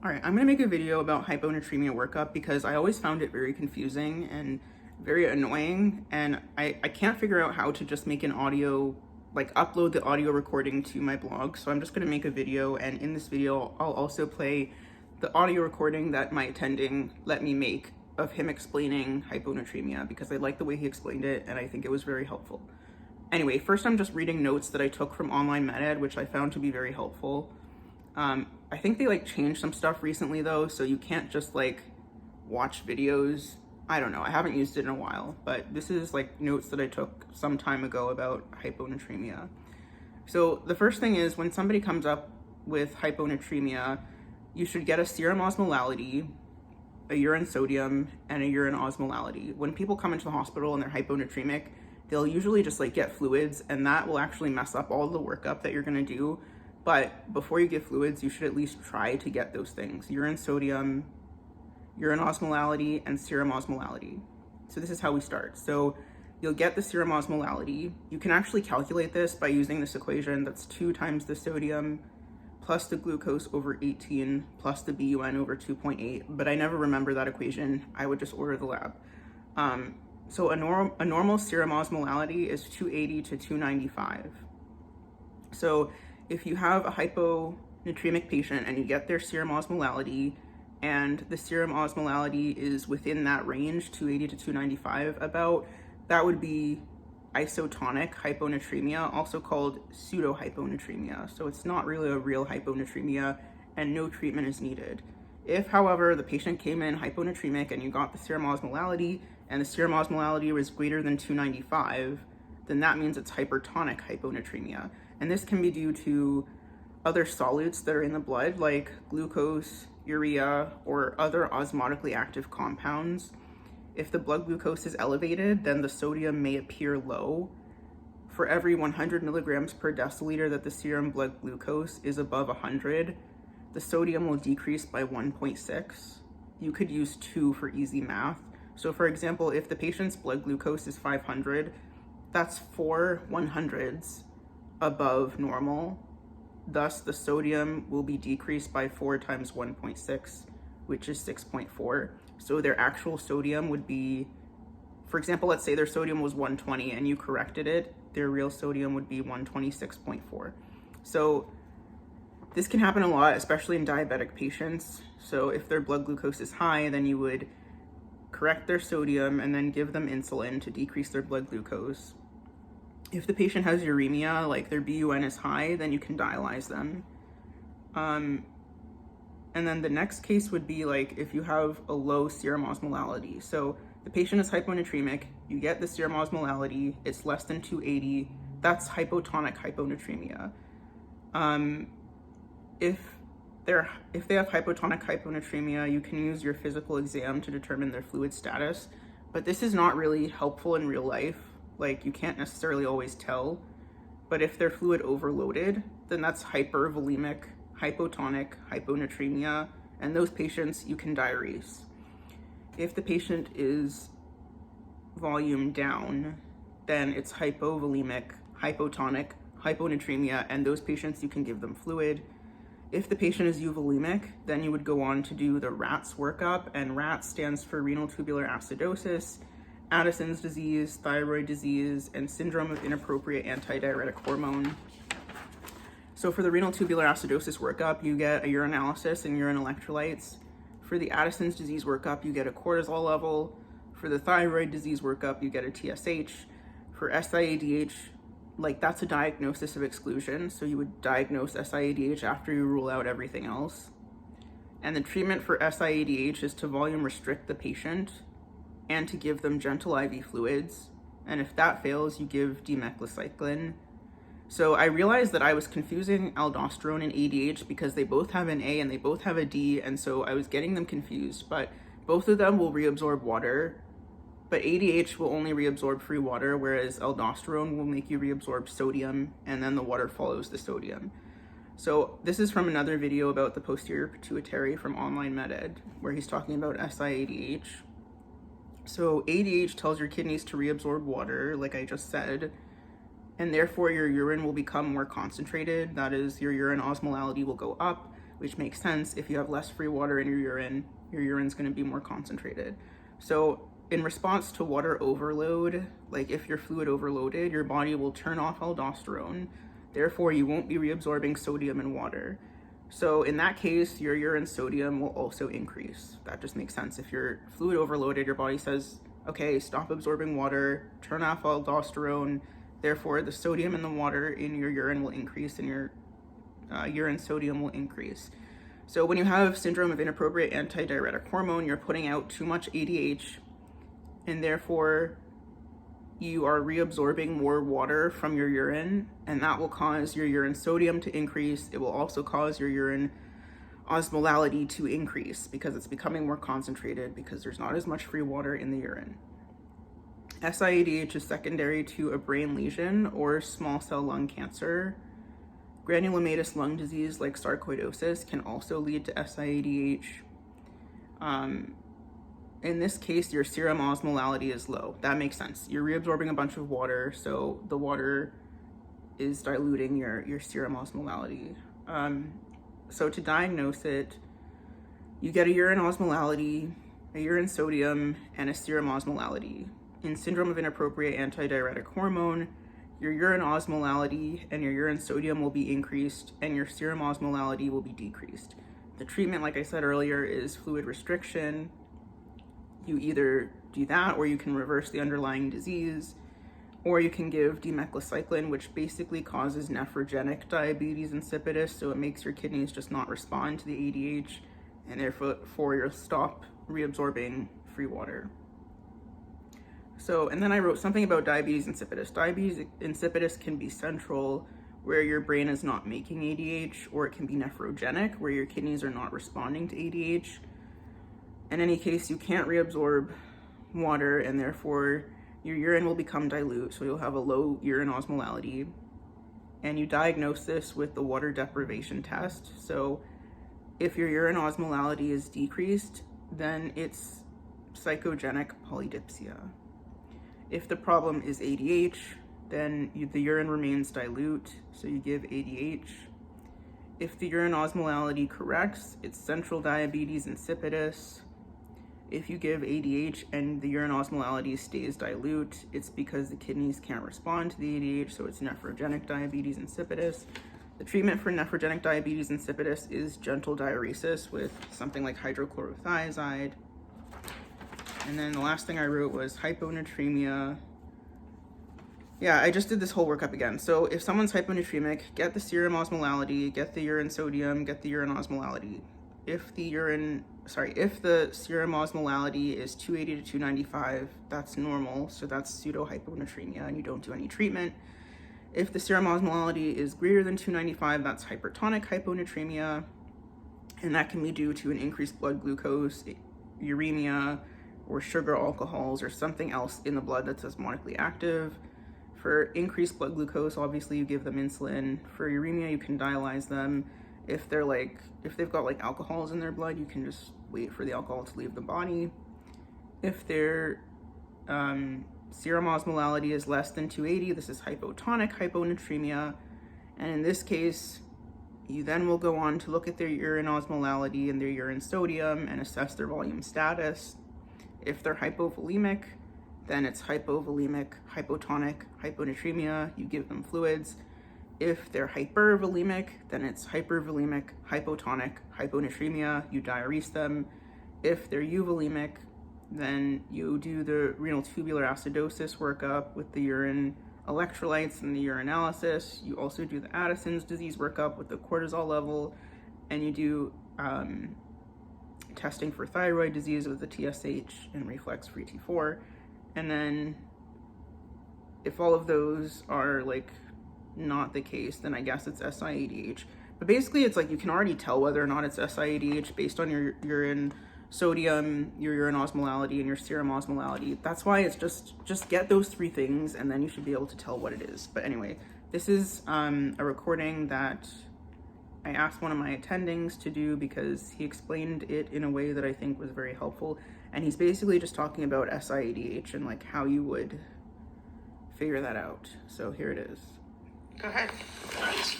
All right, I'm gonna make a video about hyponatremia workup because I always found it very confusing and very annoying, and I can't figure out how to just make an audio, like upload the audio recording to my blog. So I'm just gonna make a video, and in this video, I'll also play the audio recording that my attending let me make of him explaining hyponatremia because I like the way he explained it and I think it was very helpful. Anyway, first I'm just reading notes that I took from online med-ed, which I found to be very helpful. I think they changed some stuff recently though, so you can't just watch videos. I don't know, I haven't used it in a while, but this is notes that I took some time ago about hyponatremia. So the first thing is, when somebody comes up with hyponatremia, you should get a serum osmolality, a urine sodium, and a urine osmolality. When people come into the hospital and they're hyponatremic, they'll usually just get fluids, and that will actually mess up all the workup that you're gonna do. But before you get fluids, you should at least try to get those things: urine sodium, urine osmolality, and serum osmolality. So this is how we start. So you'll get the serum osmolality. You can actually calculate this by using this equation that's 2 times the sodium plus the glucose over 18 plus the BUN over 2.8, but I never remember that equation. I would just order the lab. So a normal serum osmolality is 280 to 295. So if you have a hyponatremic patient and you get their serum osmolality, and the serum osmolality is within that range, 280 to 295 about, that would be isotonic hyponatremia, also called pseudohyponatremia. So it's not really a real hyponatremia and no treatment is needed. If, however, the patient came in hyponatremic and you got the serum osmolality and the serum osmolality was greater than 295, then that means it's hypertonic hyponatremia. And this can be due to other solutes that are in the blood, like glucose, urea, or other osmotically active compounds. If the blood glucose is elevated, then the sodium may appear low. For every 100 milligrams per deciliter that the serum blood glucose is above 100, the sodium will decrease by 1.6. You could use 2 for easy math. So for example, if the patient's blood glucose is 500, that's 4 100s above normal. Thus, the sodium will be decreased by 4 times 1.6, which is 6.4. So their actual sodium would be, for example, let's say their sodium was 120 and you corrected it, their real sodium would be 126.4. So this can happen a lot, especially in diabetic patients. So if their blood glucose is high, then you would correct their sodium and then give them insulin to decrease their blood glucose. If the patient has uremia, their BUN is high, then you can dialyze them. And then the next case would be if you have a low serum osmolality. So the patient is hyponatremic, you get the serum osmolality, it's less than 280, that's hypotonic hyponatremia. If they have hypotonic hyponatremia, you can use your physical exam to determine their fluid status, but this is not really helpful in real life. You can't necessarily always tell, but if they're fluid overloaded, then that's hypervolemic, hypotonic hyponatremia, and those patients you can diurese. If the patient is volume down, then it's hypovolemic, hypotonic hyponatremia, and those patients you can give them fluid. If the patient is euvolemic, then you would go on to do the RATS workup, and RATS stands for renal tubular acidosis, Addison's disease, thyroid disease, and syndrome of inappropriate antidiuretic hormone. So for the renal tubular acidosis workup, you get a urinalysis and urine electrolytes. For the Addison's disease workup, you get a cortisol level. For the thyroid disease workup, you get a TSH. For SIADH, that's a diagnosis of exclusion. So you would diagnose SIADH after you rule out everything else. And the treatment for SIADH is to volume restrict the patient and to give them gentle IV fluids. And if that fails, you give demeclocycline. So I realized that I was confusing aldosterone and ADH because they both have an A and they both have a D, and so I was getting them confused, but both of them will reabsorb water, but ADH will only reabsorb free water, whereas aldosterone will make you reabsorb sodium, and then the water follows the sodium. So this is from another video about the posterior pituitary from online med-ed, where he's talking about SIADH. So ADH tells your kidneys to reabsorb water, like I just said, and therefore your urine will become more concentrated. That is, your urine osmolality will go up, which makes sense. If you have less free water in your urine's going to be more concentrated. So in response to water overload, like if you're fluid overloaded, your body will turn off aldosterone. Therefore, you won't be reabsorbing sodium in water. So in that case, your urine sodium will also increase. That just makes sense. If you're fluid overloaded, your body says, okay, stop absorbing water, turn off aldosterone. Therefore, the sodium in the water in your urine will increase and your urine sodium will increase. So when you have syndrome of inappropriate antidiuretic hormone, you're putting out too much ADH, and therefore you are reabsorbing more water from your urine, and that will cause your urine sodium to increase. It will also cause your urine osmolality to increase because it's becoming more concentrated because there's not as much free water in the urine. SIADH is secondary to a brain lesion or small cell lung cancer. Granulomatous lung disease like sarcoidosis can also lead to SIADH. In this case, your serum osmolality is low. That makes sense. You're reabsorbing a bunch of water, so the water is diluting your serum osmolality. So to diagnose it, you get a urine osmolality, a urine sodium, and a serum osmolality. In syndrome of inappropriate antidiuretic hormone, your urine osmolality and your urine sodium will be increased and your serum osmolality will be decreased. The treatment, like I said earlier, is fluid restriction. You either do that or you can reverse the underlying disease, or you can give dimethylcycline, which basically causes nephrogenic diabetes insipidus, so it makes your kidneys just not respond to the ADH, and therefore you'll stop reabsorbing free water. So, and then I wrote something about diabetes insipidus. Diabetes insipidus can be central, where your brain is not making ADH, or it can be nephrogenic, where your kidneys are not responding to ADH. In any case, you can't reabsorb water, and therefore your urine will become dilute, so you'll have a low urine osmolality. And you diagnose this with the water deprivation test. So if your urine osmolality is decreased, then it's psychogenic polydipsia. If the problem is ADH, then the urine remains dilute, so you give ADH. If the urine osmolality corrects, it's central diabetes insipidus. If you give ADH and the urine osmolality stays dilute, it's because the kidneys can't respond to the ADH, so it's nephrogenic diabetes insipidus. The treatment for nephrogenic diabetes insipidus is gentle diuresis with something like hydrochlorothiazide. And then the last thing I wrote was hyponatremia. Yeah, I just did this whole workup again. So if someone's hyponatremic, get the serum osmolality, get the urine sodium, get the urine osmolality. If the serum osmolality is 280 to 295, that's normal, so that's pseudo-hyponatremia and you don't do any treatment. If the serum osmolality is greater than 295, that's hypertonic hyponatremia, and that can be due to an increased blood glucose, uremia, or sugar alcohols, or something else in the blood that's osmotically active. For increased blood glucose, obviously you give them insulin. For uremia, you can dialyze them. If they've got like alcohols in their blood, you can just wait for the alcohol to leave the body. If their serum osmolality is less than 280, this is hypotonic hyponatremia. And in this case, you then will go on to look at their urine osmolality and their urine sodium and assess their volume status. If they're hypovolemic, then it's hypovolemic, hypotonic hyponatremia. You give them fluids. If they're hypervolemic, then it's hypervolemic, hypotonic hyponatremia. You diurese them. If they're euvolemic, then you do the renal tubular acidosis workup with the urine electrolytes and the urinalysis. You also do the Addison's disease workup with the cortisol level, and you do testing for thyroid disease with the TSH and reflex-free T4. And then if all of those are like not the case, then I guess it's SIADH. But basically it's like you can already tell whether or not it's SIADH based on your urine sodium, your urine osmolality, and your serum osmolality. That's why it's just get those three things and then you should be able to tell what it is. But anyway, this is a recording that I asked one of my attendings to do because he explained it in a way that I think was very helpful. And he's basically just talking about SIADH and like how you would figure that out. So here it is. Go ahead. All right.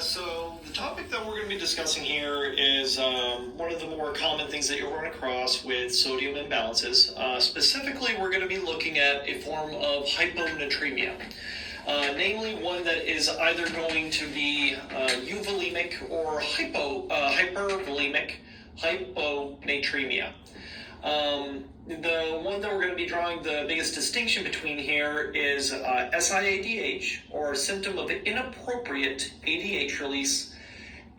So the topic that we're going to be discussing here is one of the more common things that you'll run across with sodium imbalances. Specifically, we're going to be looking at a form of hyponatremia, namely one that is either going to be euvolemic or hypervolemic hyponatremia. The one that we're going to be drawing the biggest distinction between here is SIADH, or symptom of inappropriate ADH release,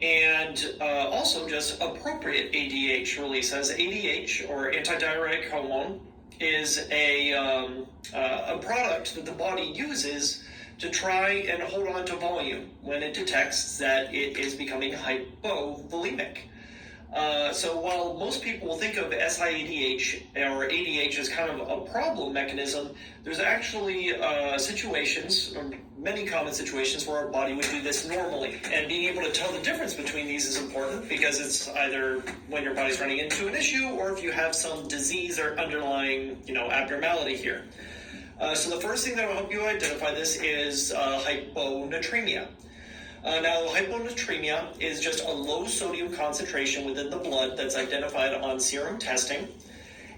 and also just appropriate ADH release, as ADH, or antidiuretic hormone, is a product that the body uses to try and hold on to volume when it detects that it is becoming hypovolemic. So while most people will think of SIADH or ADH as kind of a problem mechanism, there's actually situations, or many common situations, where our body would do this normally. And being able to tell the difference between these is important, because it's either when your body's running into an issue or if you have some disease or underlying, abnormality here. So the first thing that will help you identify this is hyponatremia. Now, hyponatremia is just a low sodium concentration within the blood that's identified on serum testing.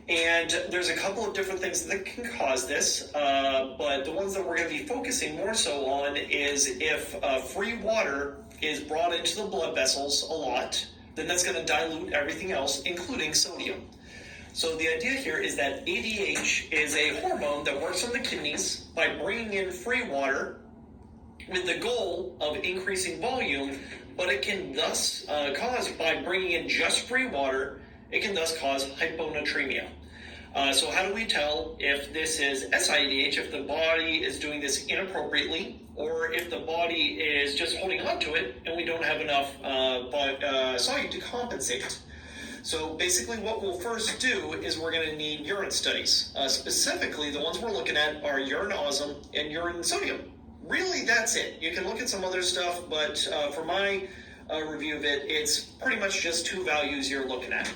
And there's a couple of different things that can cause this, but the ones that we're going to be focusing more so on is if free water is brought into the blood vessels a lot, then that's going to dilute everything else, including sodium. So the idea here is that ADH is a hormone that works on the kidneys by bringing in free water with the goal of increasing volume, but it can thus cause, by bringing in just free water, it can thus cause hyponatremia. So how do we tell if this is SIADH, if the body is doing this inappropriately, or if the body is just holding on to it and we don't have enough solute to compensate? So basically what we'll first do is we're going to need urine studies. Specifically, the ones we're looking at are urine osm and urine sodium. Really, that's it. You can look at some other stuff, but for my review of it, it's pretty much just two values you're looking at.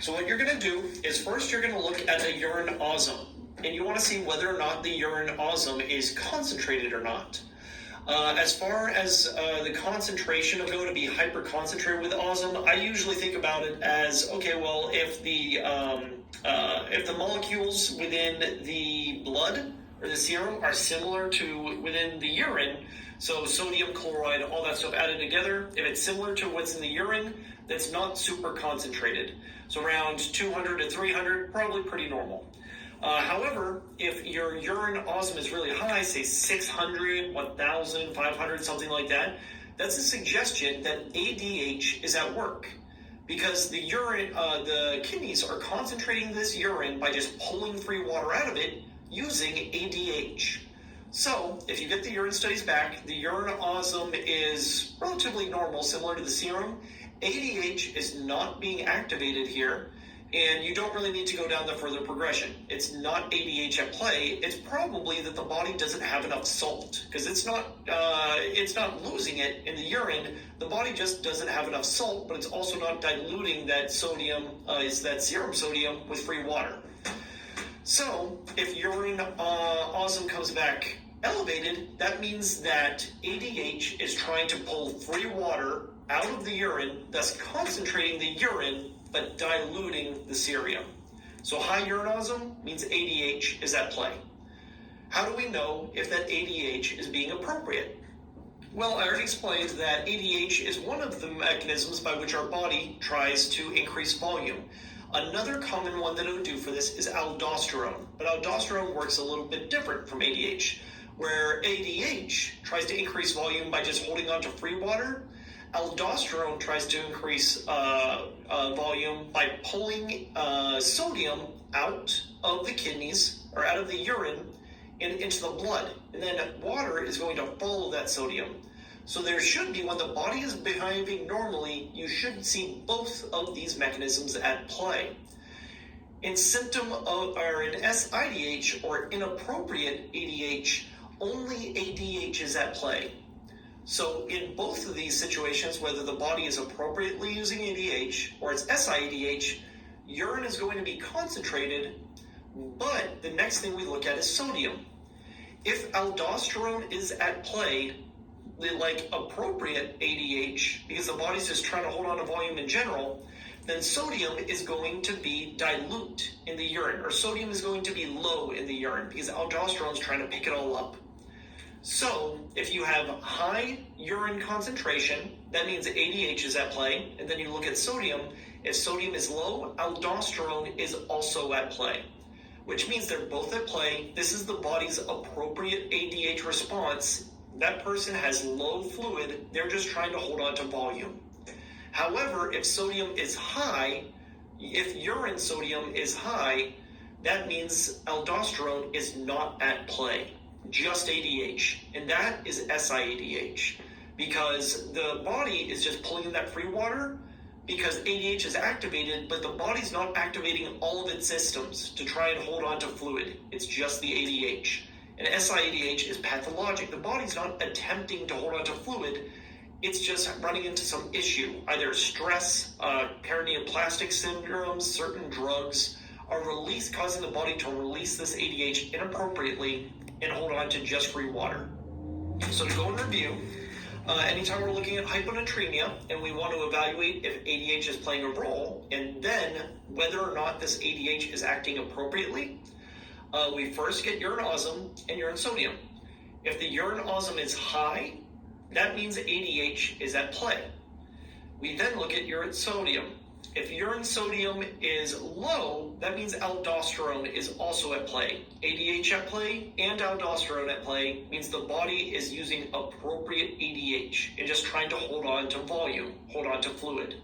So what you're going to do is first you're going to look at the urine osm, and you want to see whether or not the urine osm is concentrated or not. As far as the concentration of go to be hyperconcentrated with osm, I usually think about it as, okay, well, if the molecules within the blood or the serum are similar to within the urine, so sodium, chloride, all that stuff added together, if it's similar to what's in the urine, that's not super concentrated. So around 200 to 300, probably pretty normal. However, if your urine osm is really high, say 600, 1,000, 500, something like that, that's a suggestion that ADH is at work. Because the kidneys are concentrating this urine by just pulling free water out of it using ADH. So, if you get the urine studies back, the urine osm is relatively normal, similar to the serum. ADH is not being activated here, and you don't really need to go down the further progression. It's not ADH at play. It's probably that the body doesn't have enough salt, because it's not losing it in the urine. The body just doesn't have enough salt, but it's also not diluting that sodium, that serum sodium, with free water. So, if urine osm comes back elevated, that means that ADH is trying to pull free water out of the urine, thus concentrating the urine, but diluting the serum. So high urine osm means ADH is at play. How do we know if that ADH is being appropriate? Well, I already explained that ADH is one of the mechanisms by which our body tries to increase volume. Another common one that it would do for this is aldosterone. But aldosterone works a little bit different from ADH, where ADH tries to increase volume by just holding on to free water. Aldosterone tries to increase volume by pulling sodium out of the kidneys, or out of the urine, and into the blood. And then water is going to follow that sodium. So there should be, when the body is behaving normally, you should see both of these mechanisms at play. In SIADH, or inappropriate ADH, only ADH is at play. So in both of these situations, whether the body is appropriately using ADH or it's SIADH, urine is going to be concentrated, but the next thing we look at is sodium. If aldosterone is at play, like appropriate ADH, because the body's just trying to hold on to volume in general, then sodium is going to be dilute in the urine, or sodium is going to be low in the urine because aldosterone is trying to pick it all up. So if you have high urine concentration, that means ADH is at play. And then you look at sodium. If sodium is low, aldosterone is also at play, which means they're both at play. This is the body's appropriate ADH response. That person has low fluid. They're just trying to hold on to volume. However, if sodium is high, if urine sodium is high, that means aldosterone is not at play, just ADH. And that is SIADH, because the body is just pulling in that free water because ADH is activated, but the body's not activating all of its systems to try and hold on to fluid. It's just the ADH. And SIADH is pathologic. The body's not attempting to hold on to fluid. It's just running into some issue. Either stress, paraneoplastic syndromes, certain drugs are causing the body to release this ADH inappropriately and hold on to just free water. So to go and review, anytime we're looking at hyponatremia and we want to evaluate if ADH is playing a role, and then whether or not this ADH is acting appropriately, we first get urine osm and urine sodium. If the urine osm is high, that means ADH is at play. We then look at urine sodium. If urine sodium is low, that means aldosterone is also at play. ADH at play and aldosterone at play means the body is using appropriate ADH and just trying to hold on to volume, hold on to fluid.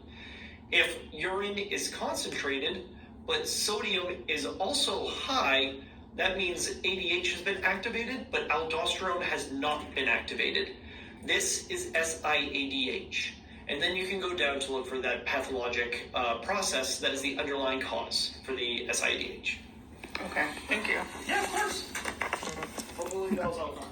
If urine is concentrated, but sodium is also high, that means ADH has been activated, but aldosterone has not been activated. This is SIADH. And then you can go down to look for that pathologic process that is the underlying cause for the SIADH. Okay, thank you. Yeah, of course. Hopefully that was all.